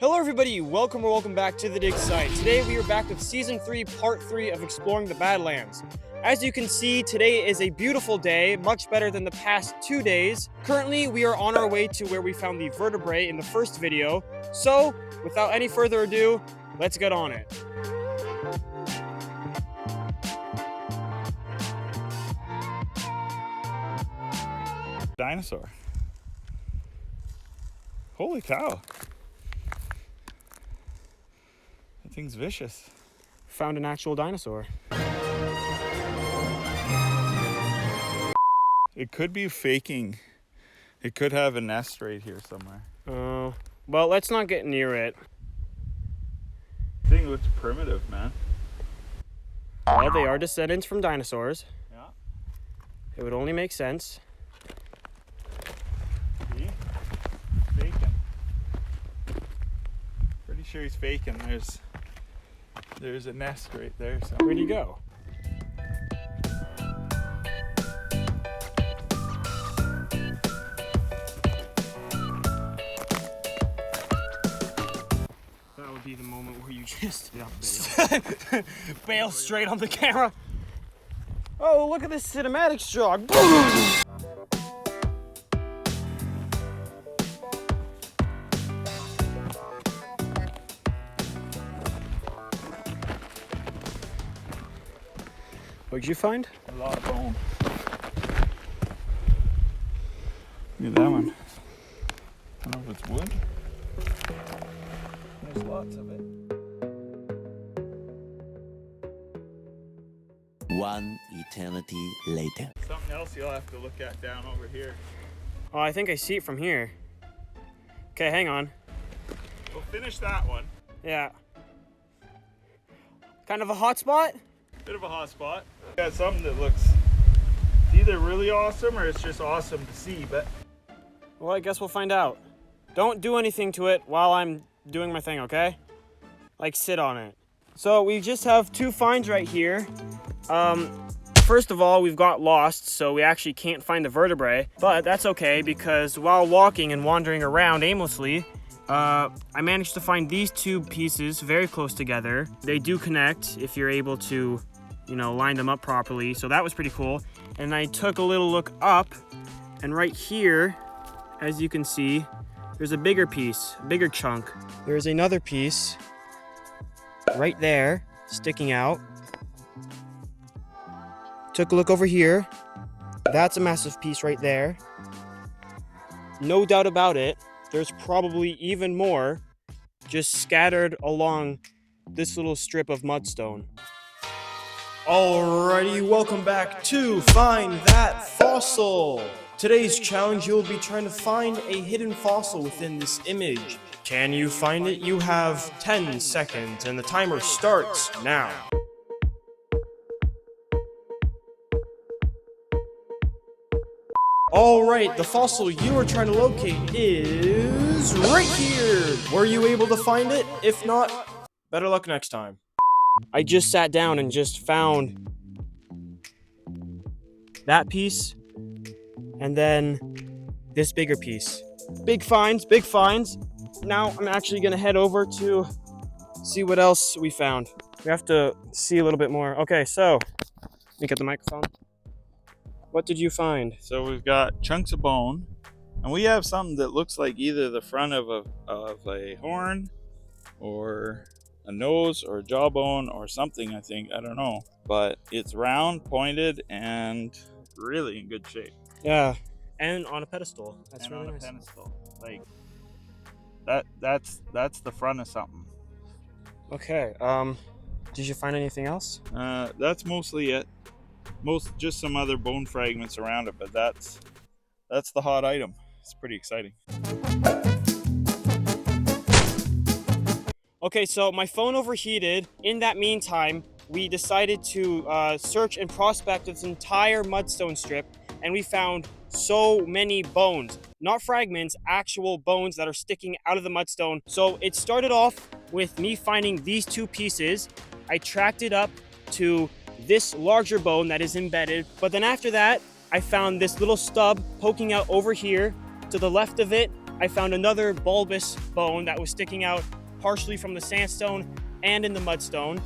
Hello everybody, welcome back to the dig site. Today we are back with season 3, part 3 of exploring the Badlands. As you can see, today is a beautiful day, much better than the past 2 days. Currently, we are on our way to where we found the vertebrae in the first video. So, without any further ado, let's get on it. Dinosaur. Holy cow. That thing's vicious. Found an actual dinosaur. It could be faking. It could have a nest right here somewhere. Oh, well, let's not get near it. The thing looks primitive, man. Well, they are descendants from dinosaurs. Yeah. It would only make sense. See? Faking. Pretty sure he's faking. There's a nest right there. So. Where'd he go? That would be the moment where you just bail straight on the camera. Oh, look at this cinematic shot. What did you find? A lot of bone. Look at that one. I don't know if it's wood. There's lots of it. One eternity later. Something else you'll have to look at down over here. Oh, I think I see it from here. Okay, hang on. We'll finish that one. Yeah. Kind of a hot spot? Bit of a hot spot. Got something that looks either really awesome or it's just awesome to see, but Well, I guess we'll find out. Don't do anything to it while I'm doing my thing, okay? Like, sit on it. So we just have 2 finds right here. First of all, we've got lost, so we actually can't find the vertebrae, but that's okay because while walking and wandering around aimlessly, I managed to find these 2 pieces very close together. They do connect if you're able to, line them up properly, so that was pretty cool. And I took a little look up, and right here, as you can see, there's a bigger piece, a bigger chunk. There's another piece right there, sticking out. Took a look over here. That's a massive piece right there. No doubt about it, there's probably even more just scattered along this little strip of mudstone. Alrighty, welcome back to Find That Fossil. Today's challenge, you'll be trying to find a hidden fossil within this image. Can you find it? You have 10 seconds and the timer starts now. Alright, the fossil you are trying to locate is right here. Were you able to find it? If not, better luck next time. I just sat down and just found that piece and then this bigger piece. Big finds, big finds. Now I'm actually gonna head over to see what else we found. We have to see a little bit more. Okay, so let me get the microphone. What did you find? so we've got chunks of bone, and we have something that looks like either the front of a horn, or a nose, or a jawbone, or something. I don't know, but it's round, pointed, and really in good shape. Yeah, and on a pedestal. That's and really on a nice. pedestal, like that's the front of something. Okay. Did you find anything else? That's mostly it. Just some other bone fragments around it, but that's the hot item. It's pretty exciting. Okay, so my phone overheated. In that meantime, we decided to search and prospect this entire mudstone strip, and we found so many bones. Not fragments, actual bones that are sticking out of the mudstone. So it started off with me finding these 2 pieces. I tracked it up to this larger bone that is embedded, but then after that, I found this little stub poking out over here. To the left of it, I found another bulbous bone that was sticking out partially from the sandstone and in the mudstone.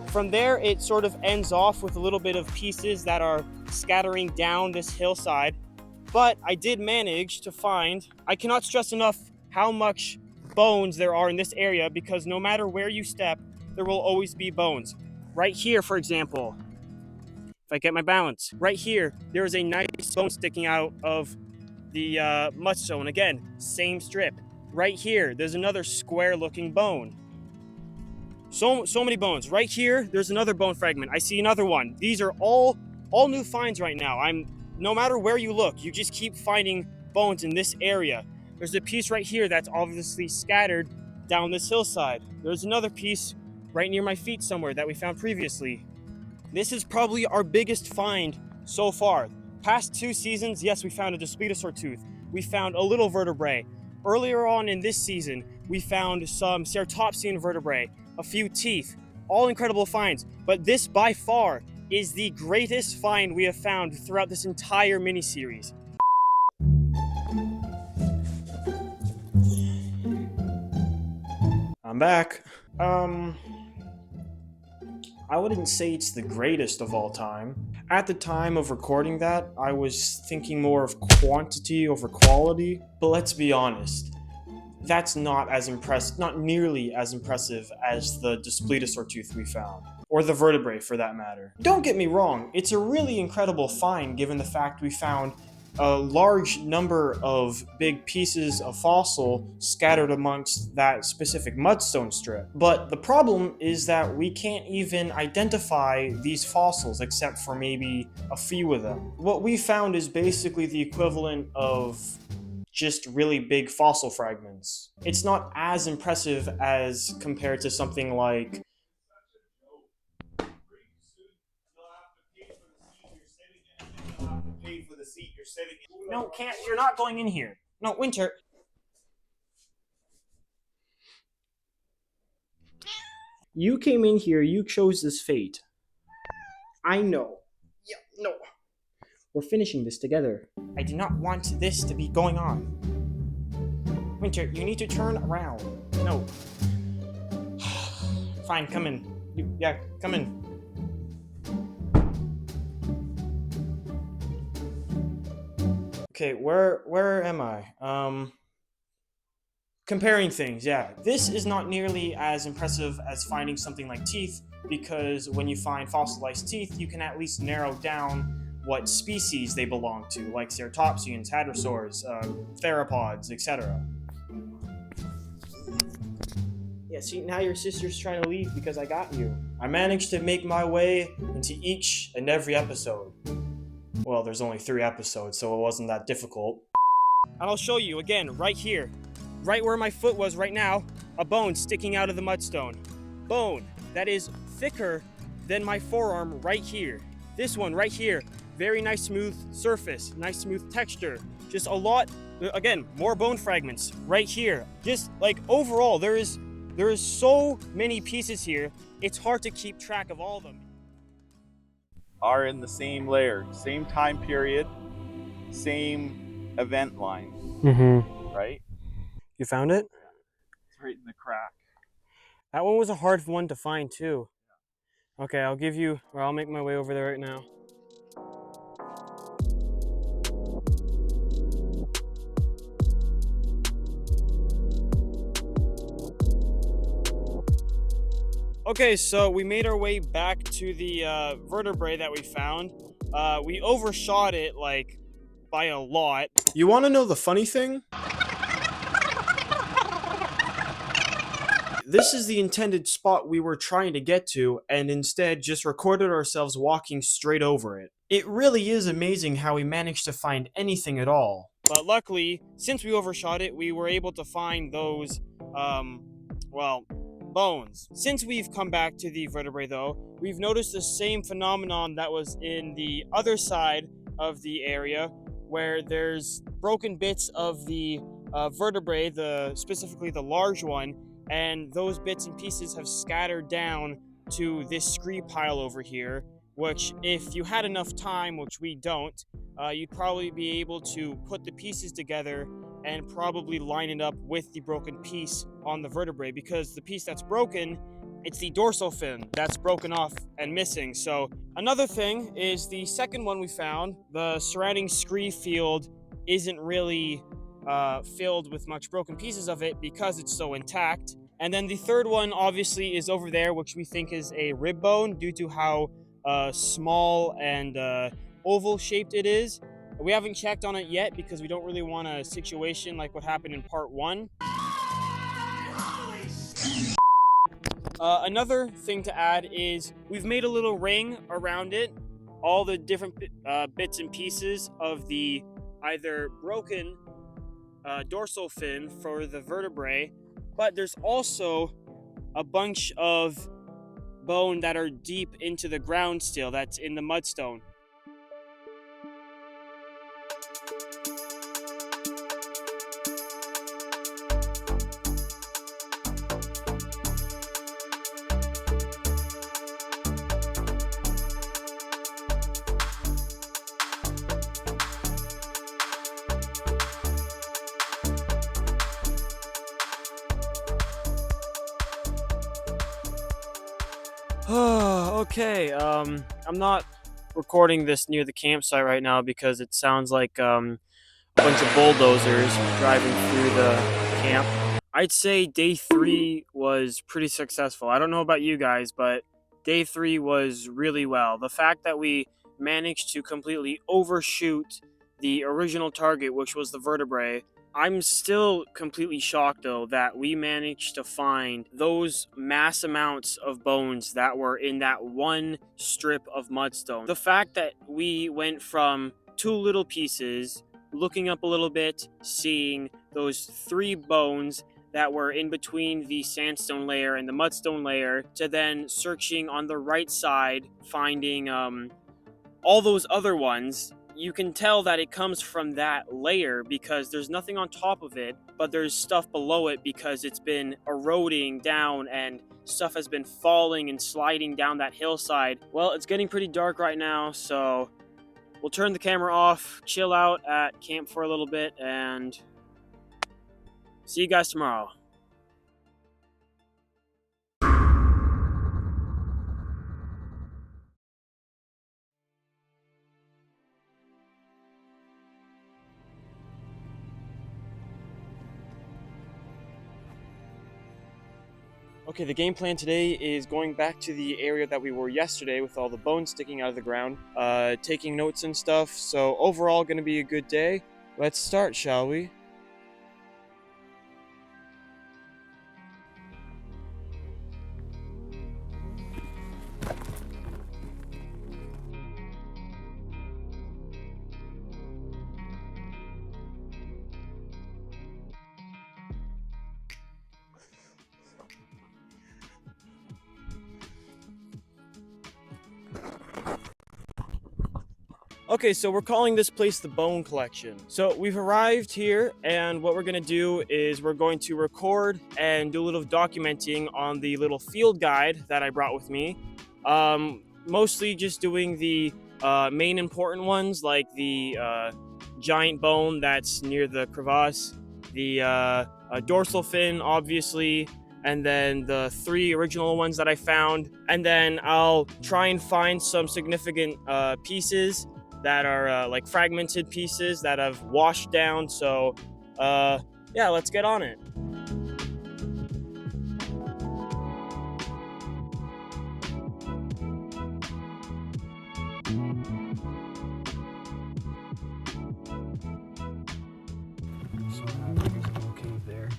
From there, it sort of ends off with a little bit of pieces that are scattering down this hillside. But I did manage to find, I cannot stress enough how much bones there are in this area, because no matter where you step, there will always be bones. Right here, for example, if I get my balance, right here, there is a nice bone sticking out of the mudstone. Again, same strip. Right here, there's another square looking bone. So many bones. Right here, there's another bone fragment. I see another one. These are all new finds right now. No matter where you look, you just keep finding bones in this area. There's a piece right here that's obviously scattered down this hillside. There's another piece right near my feet somewhere that we found previously. This is probably our biggest find so far. Past 2 seasons, yes, we found a Despledosaur tooth. We found a little vertebrae. Earlier on in this season, we found some ceratopsian vertebrae, a few teeth, all incredible finds. But this, by far, is the greatest find we have found throughout this entire mini-series. I'm back. I wouldn't say it's the greatest of all time. At the time of recording that, I was thinking more of quantity over quality. But let's be honest, that's not nearly as impressive as the Despledosaur tooth we found, or the vertebrae for that matter. Don't get me wrong, it's a really incredible find given the fact we found a large number of big pieces of fossil scattered amongst that specific mudstone strip. But the problem is that we can't even identify these fossils except for maybe a few of them. What we found is basically the equivalent of just really big fossil fragments. It's not as impressive as compared to something like No, can't. You're not going in here. No, Winter. You came in here. You chose this fate. I know. Yeah, no. We're finishing this together. I do not want this to be going on. Winter, you need to turn around. No. Fine, come in. Come in. Okay, where am I? Comparing things, yeah. This is not nearly as impressive as finding something like teeth, because when you find fossilized teeth, you can at least narrow down what species they belong to, like ceratopsians, hadrosaurs, theropods, etc. Yeah, see, now your sister's trying to leave because I got you. I managed to make my way into each and every episode. Well, there's only 3 episodes, so it wasn't that difficult. And I'll show you again, right here. Right where my foot was right now, a bone sticking out of the mudstone. Bone that is thicker than my forearm right here. This one right here, very nice smooth surface, nice smooth texture. Just a lot, again, more bone fragments right here. Just like overall, there is so many pieces here, it's hard to keep track of all of them. Are in the same layer, same time period, same event line, right? You found it? It's right in the crack. That one was a hard one to find too. Okay, I'll make my way over there right now. Okay, so we made our way back to the vertebrae that we found. We overshot it like by a lot. You want to know the funny thing? This is the intended spot we were trying to get to, and instead just recorded ourselves walking straight over it. It really is amazing how we managed to find anything at all. But luckily, since we overshot it, we were able to find those, bones. Since we've come back to the vertebrae though, we've noticed the same phenomenon that was in the other side of the area, where there's broken bits of the vertebrae, specifically the large one, and those bits and pieces have scattered down to this scree pile over here, which if you had enough time, which we don't, you'd probably be able to put the pieces together and probably line it up with the broken piece on the vertebrae, because the piece that's broken, it's the dorsal fin that's broken off and missing. So another thing is the second one we found, the surrounding scree field isn't really filled with much broken pieces of it because it's so intact. And then the third one obviously is over there, which we think is a rib bone due to how small and oval shaped it is. We haven't checked on it yet because we don't really want a situation like what happened in part 1. Another thing to add is we've made a little ring around it, all the different bits and pieces of the either broken dorsal fin for the vertebrae, but there's also a bunch of bone that are deep into the ground still, that's in the mudstone. Okay, I'm not recording this near the campsite right now because it sounds like a bunch of bulldozers driving through the camp. I'd say day 3 was pretty successful. I don't know about you guys, but day 3 was really well. The fact that we managed to completely overshoot the original target, which was the vertebrae, I'm still completely shocked though that we managed to find those mass amounts of bones that were in that one strip of mudstone. The fact that we went from 2 little pieces, looking up a little bit, seeing those 3 bones that were in between the sandstone layer and the mudstone layer, to then searching on the right side, finding all those other ones, you can tell that it comes from that layer because there's nothing on top of it, but there's stuff below it because it's been eroding down and stuff has been falling and sliding down that hillside. Well, it's getting pretty dark right now, so we'll turn the camera off, chill out at camp for a little bit, and see you guys tomorrow. Okay, the game plan today is going back to the area that we were yesterday with all the bones sticking out of the ground, taking notes and stuff. So overall, going to be a good day. Let's start, shall we? Okay, so we're calling this place the Bone Collection. So we've arrived here, and what we're gonna do is we're going to record and do a little documenting on the little field guide that I brought with me. Mostly just doing the main important ones, like the giant bone that's near the crevasse, the dorsal fin, obviously, and then the 3 original ones that I found. And then I'll try and find some significant pieces that are like fragmented pieces that have washed down. So yeah, let's get on it. So happy there's a little cave there.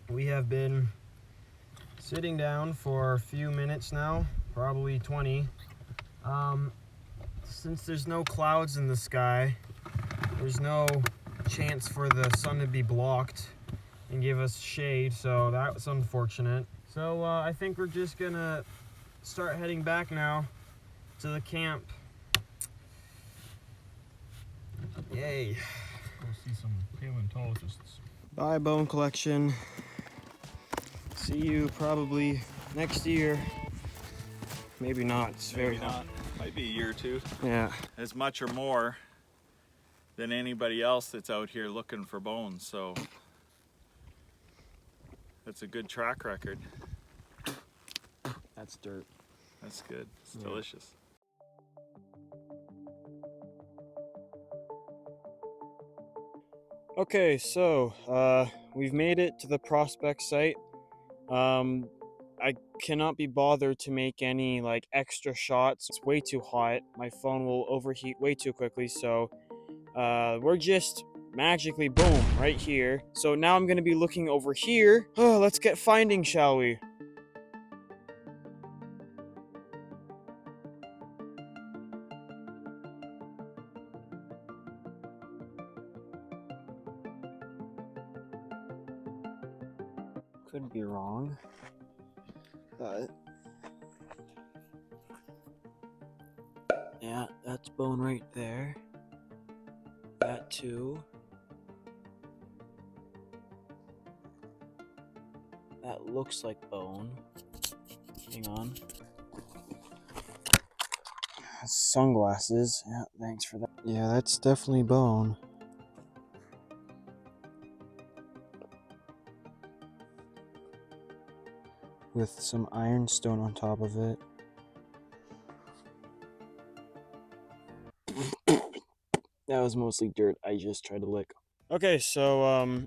We have been sitting down for a few minutes now, probably 20. Since there's no clouds in the sky, there's no chance for the sun to be blocked and give us shade, so that's unfortunate. So I think we're just gonna start heading back now to the camp. Yay. Go see some paleontologists. Bye, Bone Collection. See you probably next year. Maybe not. It's very hot. Might be a year or two. Yeah. As much or more than anybody else that's out here looking for bones, so that's a good track record. That's dirt. That's good. It's Yeah. delicious. Okay, so we've made it to the prospect site. I cannot be bothered to make any like extra shots. It's way too hot. My phone will overheat way too quickly, so we're just magically boom right here. So now I'm gonna be looking over here. Oh, let's get finding, shall we? Could be wrong, but yeah, that's bone right there. That too. That looks like bone. Hang on. Sunglasses. Yeah, thanks for that. Yeah, that's definitely bone. With some ironstone on top of it. That was mostly dirt I just tried to lick. Okay, so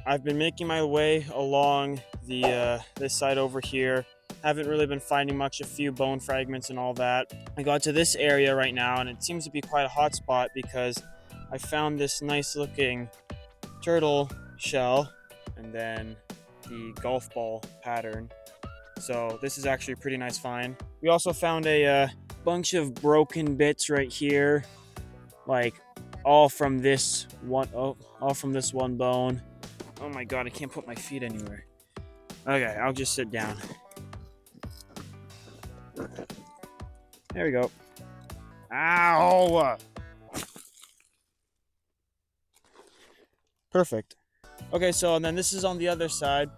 I've been making my way along the this side over here. Haven't really been finding much, a few bone fragments and all that. I got to this area right now, and it seems to be quite a hot spot because I found this nice looking turtle shell and then the golf ball pattern. So this is actually a pretty nice find. We also found a bunch of broken bits right here, like all from this one bone. Oh my god, I can't put my feet anywhere. Okay, I'll just sit down. There we go. Ow! Perfect. Okay, so and then this is on the other side.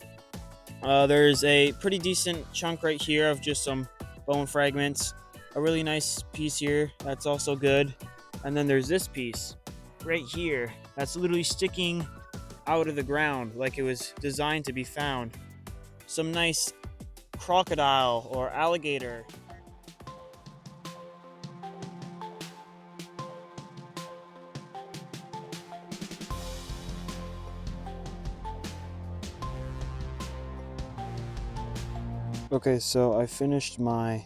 There's a pretty decent chunk right here of just some bone fragments. A really nice piece here, that's also good. And then there's this piece right here that's literally sticking out of the ground like it was designed to be found. Some nice crocodile or alligator. Okay, so I finished my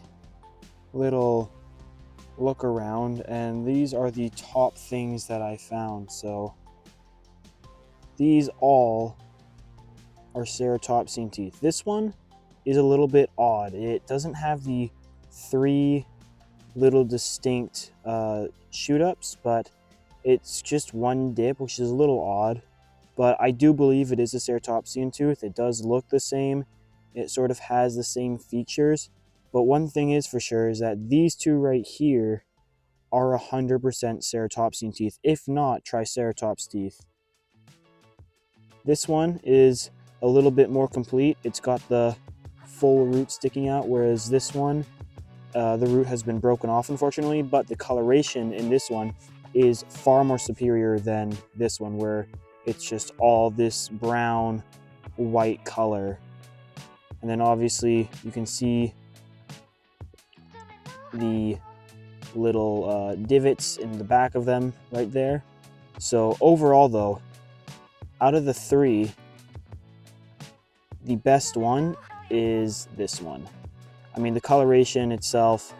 little look around, and these are the top things that I found. So these all are ceratopsian teeth. This one is a little bit odd. It doesn't have the 3 little distinct shoot ups, but it's just one dip, which is a little odd. But I do believe it is a ceratopsian tooth. It does look the same. It sort of has the same features. But one thing is for sure is that these two right here are 100% ceratopsian teeth, if not triceratops teeth. This one is a little bit more complete. It's got the full root sticking out, whereas this one, the root has been broken off, unfortunately, but the coloration in this one is far more superior than this one, where it's just all this brown, white color. And then obviously you can see the little divots in the back of them right there. So overall though, out of the 3, the best one is this one. I mean, the coloration itself,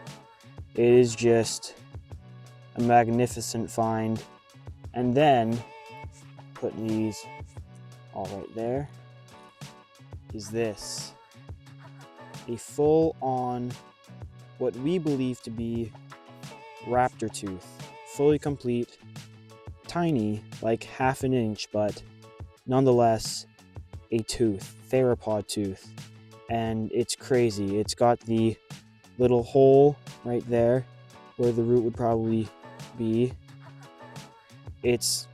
it is just a magnificent find. And then putting these all right there is this, a full-on what we believe to be raptor tooth, fully complete, tiny, like half an inch, but nonetheless a tooth, theropod tooth. And it's crazy. It's got the little hole right there where the root would probably be. It's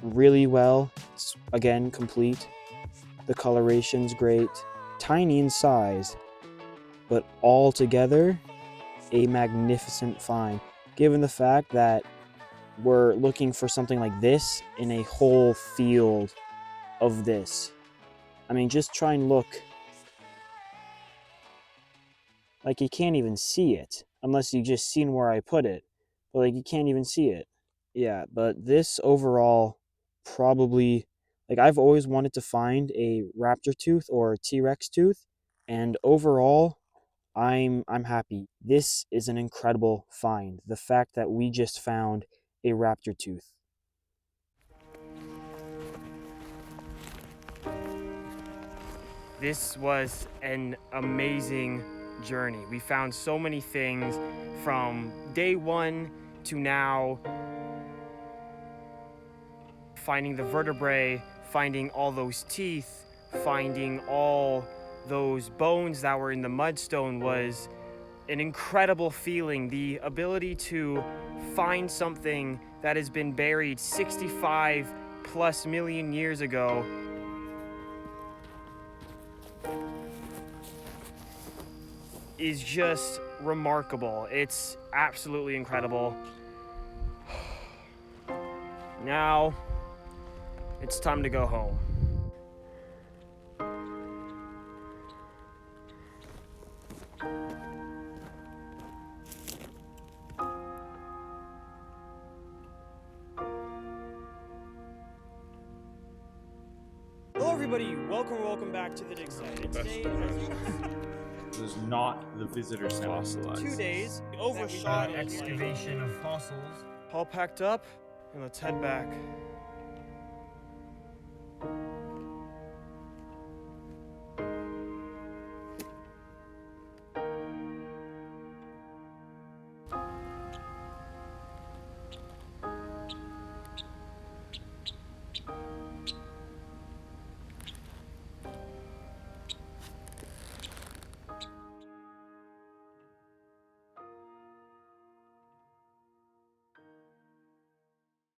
really well, it's again complete. The coloration's great, tiny in size, but all together a magnificent find, given the fact that we're looking for something like this in a whole field of this. I mean, just try and look. Like, you can't even see it, unless you just seen where I put it. But, like, you can't even see it. Yeah, but this overall probably... Like, I've always wanted to find a raptor tooth or a T-Rex tooth, and overall, I'm happy. This is an incredible find. The fact that we just found a raptor tooth. This was an amazing journey. We found so many things from day one to now. Finding the vertebrae, finding all those teeth, finding all those bones that were in the mudstone was an incredible feeling. The ability to find something that has been buried 65 plus million years ago is just remarkable. It's absolutely incredible. Now, it's time to go home. Hello everybody, welcome back to the dig site. Today This is not the visitor center. Fossilized. 2 days, overshot excavation of fossils. All packed up, and let's head back.